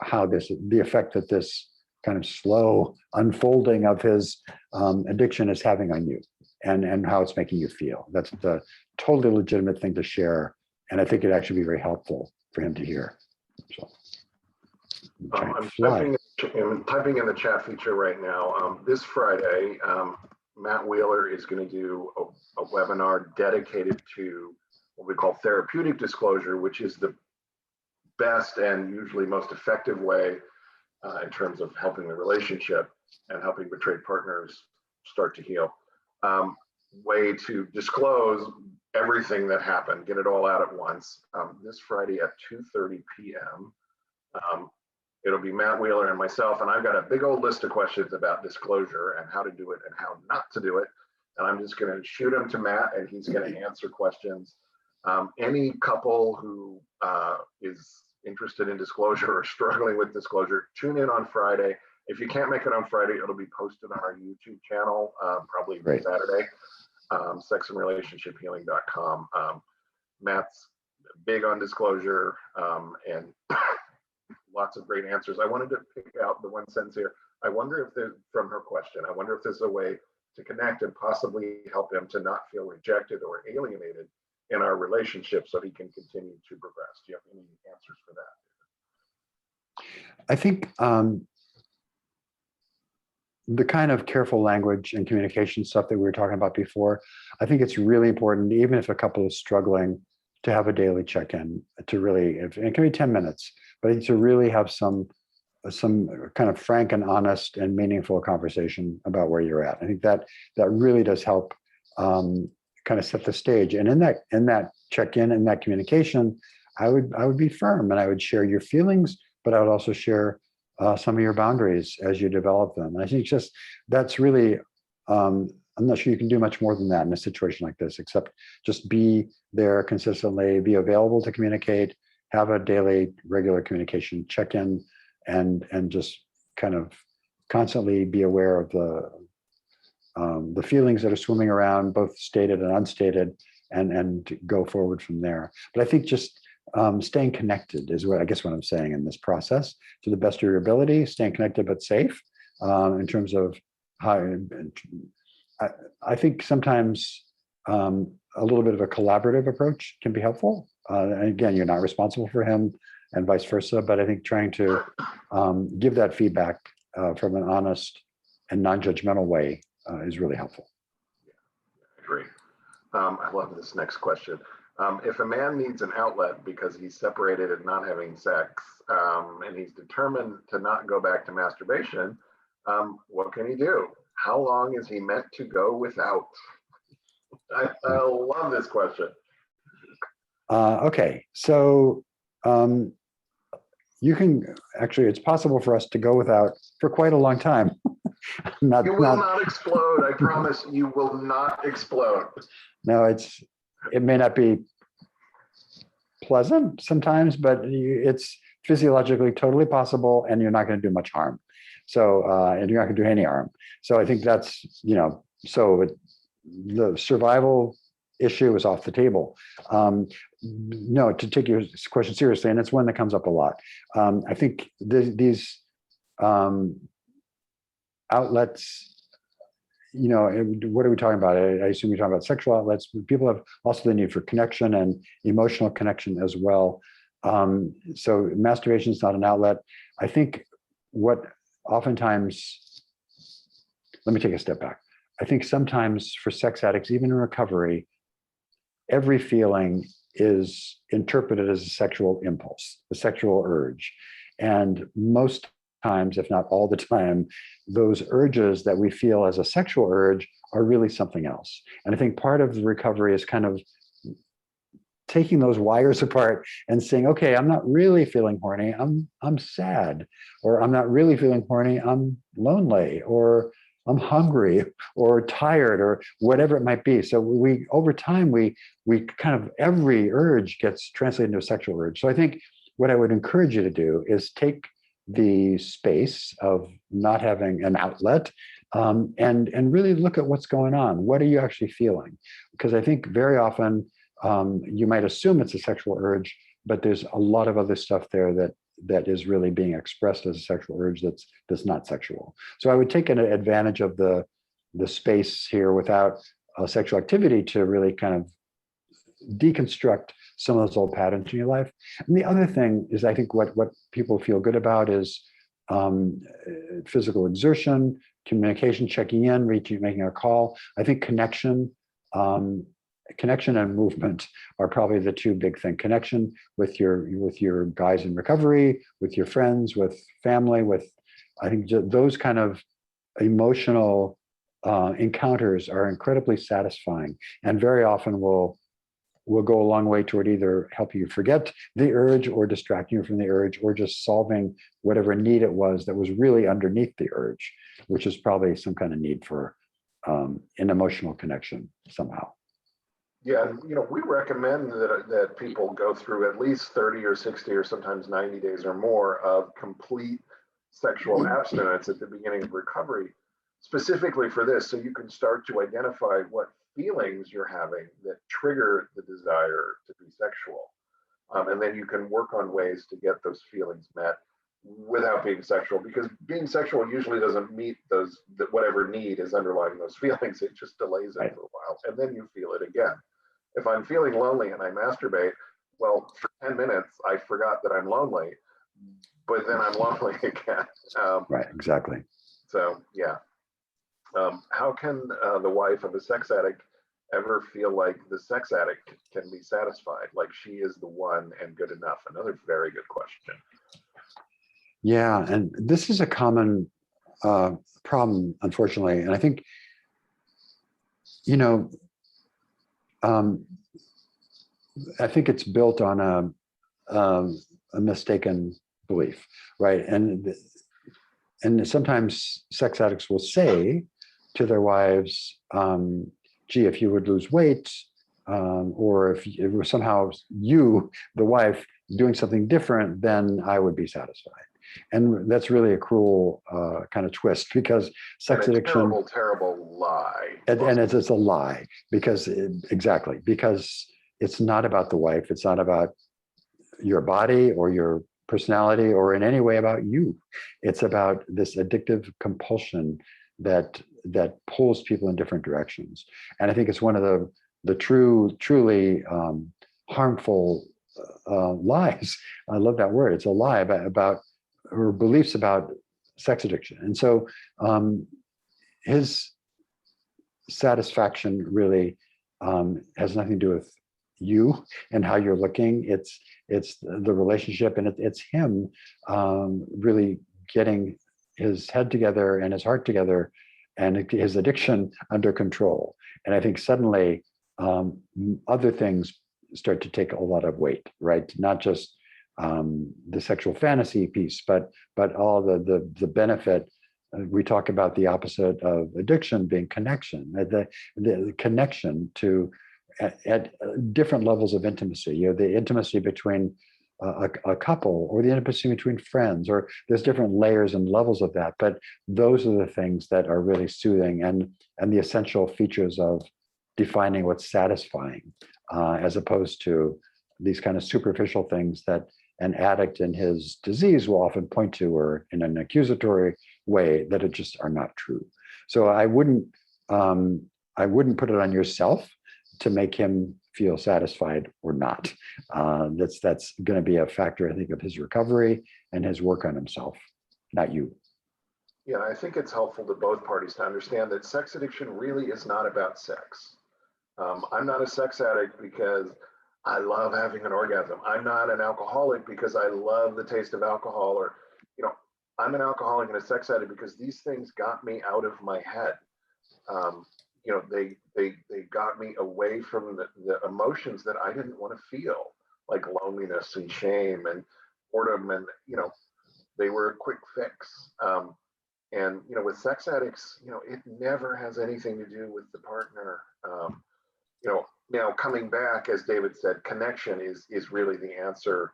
how the effect that this kind of slow unfolding of his addiction is having on you and how it's making you feel. That's the totally legitimate thing to share. And I think it'd actually be very helpful for him to hear. So I'm typing in the chat feature right now. This Friday, Matt Wheeler is going to do a webinar dedicated to what we call therapeutic disclosure, which is the best and usually most effective way in terms of helping the relationship and helping betrayed partners start to heal. Way to disclose everything that happened, get it all out at once. This Friday at 2:30 p.m. It'll be Matt Wheeler and myself, and I've got a big old list of questions about disclosure and how to do it and how not to do it. And I'm just going to shoot them to Matt, and he's going to answer questions. Any couple who is interested in disclosure or struggling with disclosure, tune in on Friday. If you can't make it on Friday, it'll be posted on our YouTube channel, probably Saturday, sexandrelationshiphealing.com. Matt's big on disclosure and lots of great answers. I wanted to pick out the one sentence here. I wonder if there's, from her question, I wonder if there's a way to connect and possibly help him to not feel rejected or alienated in our relationship so he can continue to progress. Do you have any answers for that? I think the kind of careful language and communication stuff that we were talking about before, I think it's really important, even if a couple is struggling, to have a daily check-in, to really, it can be 10 minutes, but to really have some kind of frank and honest and meaningful conversation about where you're at. I think that really does help kind of set the stage. And in that check-in and that communication, I would be firm and I would share your feelings, but I would also share some of your boundaries as you develop them. And I think that's really, I'm not sure you can do much more than that in a situation like this, except just be there consistently, be available to communicate, have a daily regular communication check-in, and just kind of constantly be aware of the feelings that are swimming around, both stated and unstated, and go forward from there. But I think just staying connected is what I'm saying in this process, to the best of your ability, staying connected but safe in terms of how. I think sometimes a little bit of a collaborative approach can be helpful. And again, you're not responsible for him and vice versa, but I think trying to give that feedback from an honest and non-judgmental way is really helpful. Yeah, I agree. I love this next question. If a man needs an outlet because he's separated and not having sex, and he's determined to not go back to masturbation, what can he do? How long is he meant to go without? I love this question. Okay, so you can actually, it's possible for us to go without for quite a long time. You will not explode. I promise you will not explode. No, it may not be pleasant sometimes, but it's physiologically totally possible, and you're not going to do much harm. So, and you're not going to do any harm. So I think that's, so the survival issue is off the table. No, to take your question seriously, and it's one that comes up a lot. I think these outlets, what are we talking about? I assume you're talking about sexual outlets. People have also the need for connection and emotional connection as well. So masturbation is not an outlet. I think what oftentimes, let me take a step back. I think sometimes for sex addicts, even in recovery, every feeling is interpreted as a sexual impulse, a sexual urge. And most times, if not all the time, those urges that we feel as a sexual urge are really something else. And I think part of the recovery is kind of taking those wires apart and saying, okay, I'm not really feeling horny, I'm sad, or I'm not really feeling horny, I'm lonely, or I'm hungry, or tired, or whatever it might be. So we, over time, we kind of, every urge gets translated into a sexual urge. So I think what I would encourage you to do is take the space of not having an outlet, and really look at what's going on. What are you actually feeling? Because I think very often you might assume it's a sexual urge, but there's a lot of other stuff there that is really being expressed as a sexual urge that's not sexual. So I would take an advantage of the space here without sexual activity to really kind of deconstruct some of those old patterns in your life. And the other thing is, I think what people feel good about is physical exertion, communication, checking in, making a call. I think connection and movement are probably the two big things. Connection with your guys in recovery, with your friends, with family, with, I think those kind of emotional encounters are incredibly satisfying, and very often will go a long way toward either helping you forget the urge, or distracting you from the urge, or just solving whatever need it was that was really underneath the urge, which is probably some kind of need for an emotional connection somehow. Yeah, and we recommend that people go through at least 30 or 60 or sometimes 90 days or more of complete sexual abstinence at the beginning of recovery, specifically for this, so you can start to identify what feelings you're having that trigger the desire to be sexual. And then you can work on ways to get those feelings met without being sexual, because being sexual usually doesn't meet whatever need is underlying those feelings. It just delays it for a while, and then you feel it again. If I'm feeling lonely and I masturbate, well, for 10 minutes, I forgot that I'm lonely, but then I'm lonely again. Right, exactly. So, yeah. How can the wife of a sex addict ever feel like the sex addict can be satisfied, like she is the one and good enough? Another very good question. Yeah, and this is a common problem, unfortunately. And I think, I think it's built on a mistaken belief, right? And sometimes sex addicts will say to their wives, gee, if you would lose weight, or if it was somehow you, the wife, doing something different, then I would be satisfied. And that's really a cruel kind of twist, because sex addiction, terrible lie. And it's a lie, because because it's not about the wife. It's not about your body or your personality or in any way about you. It's about this addictive compulsion that pulls people in different directions. And I think it's one of the truly harmful lies. I love that word. It's a lie about or beliefs about sex addiction. And so his satisfaction really has nothing to do with you and how you're looking. It's the relationship, and it's him really getting his head together and his heart together and his addiction under control. And I think suddenly other things start to take a lot of weight, right? Not just the sexual fantasy piece, but all the benefit. We talk about the opposite of addiction being connection, the connection to at different levels of intimacy. The intimacy between a couple, or the intimacy between friends, or there's different layers and levels of that. But those are the things that are really soothing and the essential features of defining what's satisfying, as opposed to these kind of superficial things that an addict in his disease will often point to, or in an accusatory way, that it just are not true. So I wouldn't put it on yourself to make him feel satisfied or not. That's going to be a factor, I think, of his recovery and his work on himself, not you. Yeah, I think it's helpful to both parties to understand that sex addiction really is not about sex. I'm not a sex addict because I love having an orgasm. I'm not an alcoholic because I love the taste of alcohol, or, I'm an alcoholic and a sex addict because these things got me out of my head. They got me away from the emotions that I didn't want to feel, like loneliness and shame and boredom, and they were a quick fix. And with sex addicts, it never has anything to do with the partner. Now coming back, as David said, connection is really the answer,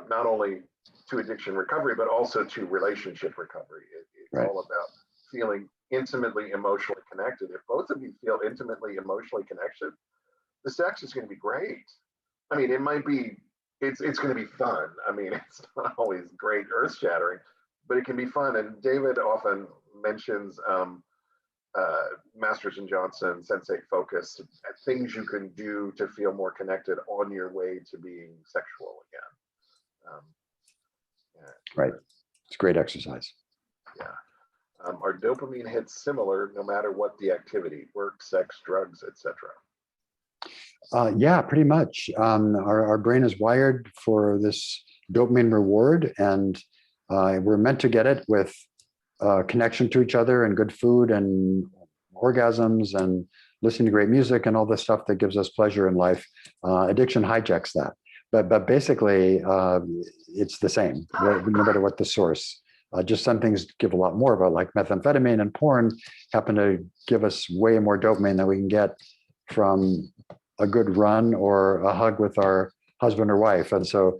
not only to addiction recovery, but also to relationship recovery. It's right. All about feeling intimately emotionally connected. If both of you feel intimately emotionally connected, the sex is going to be great. I mean, it might be, it's going to be fun. I mean, it's not always great, earth shattering, but it can be fun. And David often mentions Masters and Johnson, Selfhate focus, things you can do to feel more connected on your way to being sexual again. Right. It's great exercise. Yeah. Are dopamine hits similar no matter what the activity, work, sex, drugs, etc.? Yeah, pretty much. Our brain is wired for this dopamine reward, and we're meant to get it with connection to each other and good food and orgasms and listening to great music and all the stuff that gives us pleasure in life. Addiction hijacks that. But basically, it's the same, no matter what the source. Just some things give a lot more, but like methamphetamine and porn happen to give us way more dopamine than we can get from a good run or a hug with our husband or wife. And so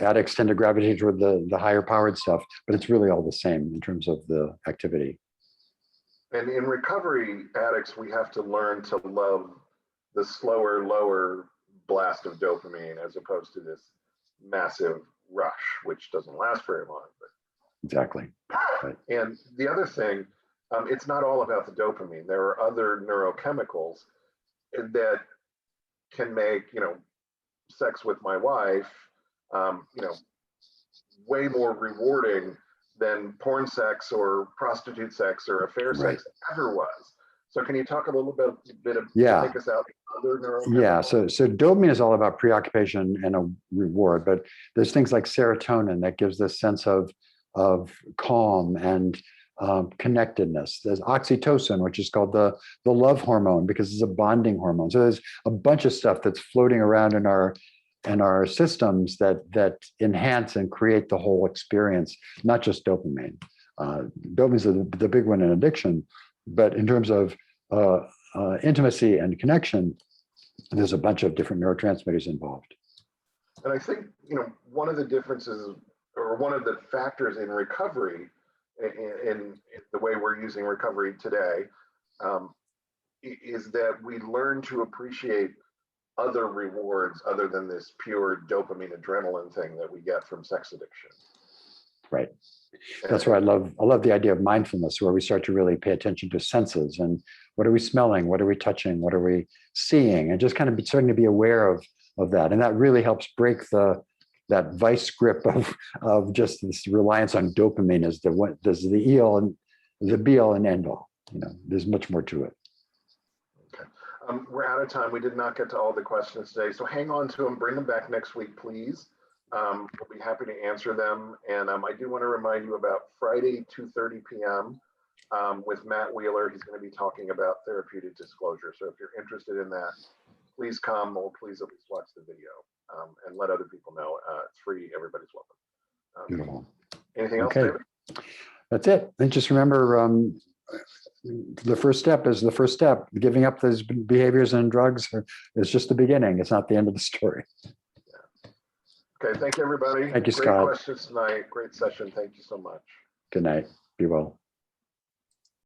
addicts tend to gravitate toward the higher powered stuff, but it's really all the same in terms of the activity. And in recovery, addicts, we have to learn to love the slower, lower blast of dopamine as opposed to this massive rush, which doesn't last very long. But exactly. Right. And the other thing, it's not all about the dopamine. There are other neurochemicals that can make, sex with my wife, way more rewarding than porn sex or prostitute sex or affair right. sex ever was. So can you talk a little bit of take us out other neurochemicals? Yeah, so dopamine is all about preoccupation and a reward, but there's things like serotonin that gives this sense of calm and connectedness. There's oxytocin, which is called the love hormone because it's a bonding hormone. So there's a bunch of stuff that's floating around in our systems that enhance and create the whole experience, not just dopamine. Dopamine is the big one in addiction, but in terms of intimacy and connection, there's a bunch of different neurotransmitters involved. And I think, one of the differences or one of the factors in recovery, in the way we're using recovery today, is that we learn to appreciate other rewards other than this pure dopamine adrenaline thing that we get from sex addiction. Right. That's why I love the idea of mindfulness, where we start to really pay attention to senses and what are we smelling, what are we touching, what are we seeing, and just kind of starting to be aware of that. And that really helps break that vice grip of just this reliance on dopamine as the eel and the be all and end all. There's much more to it. Okay. We're out of time. We did not get to all the questions today, so hang on to them. Bring them back next week, please. We'll be happy to answer them. And I do want to remind you about Friday, 2:30 p.m. With Matt Wheeler. He's going to be talking about therapeutic disclosure. So if you're interested in that, please come, or please at least watch the video and let other people know. It's free. Everybody's welcome. Beautiful. Anything else, Okay. David? That's it. And just remember, the first step is the first step. Giving up those behaviors and drugs is just the beginning. It's not the end of the story. Okay, thank you, everybody. Thank you, Great Scott. questions tonight. Great session. Thank you so much. Good night. Be well.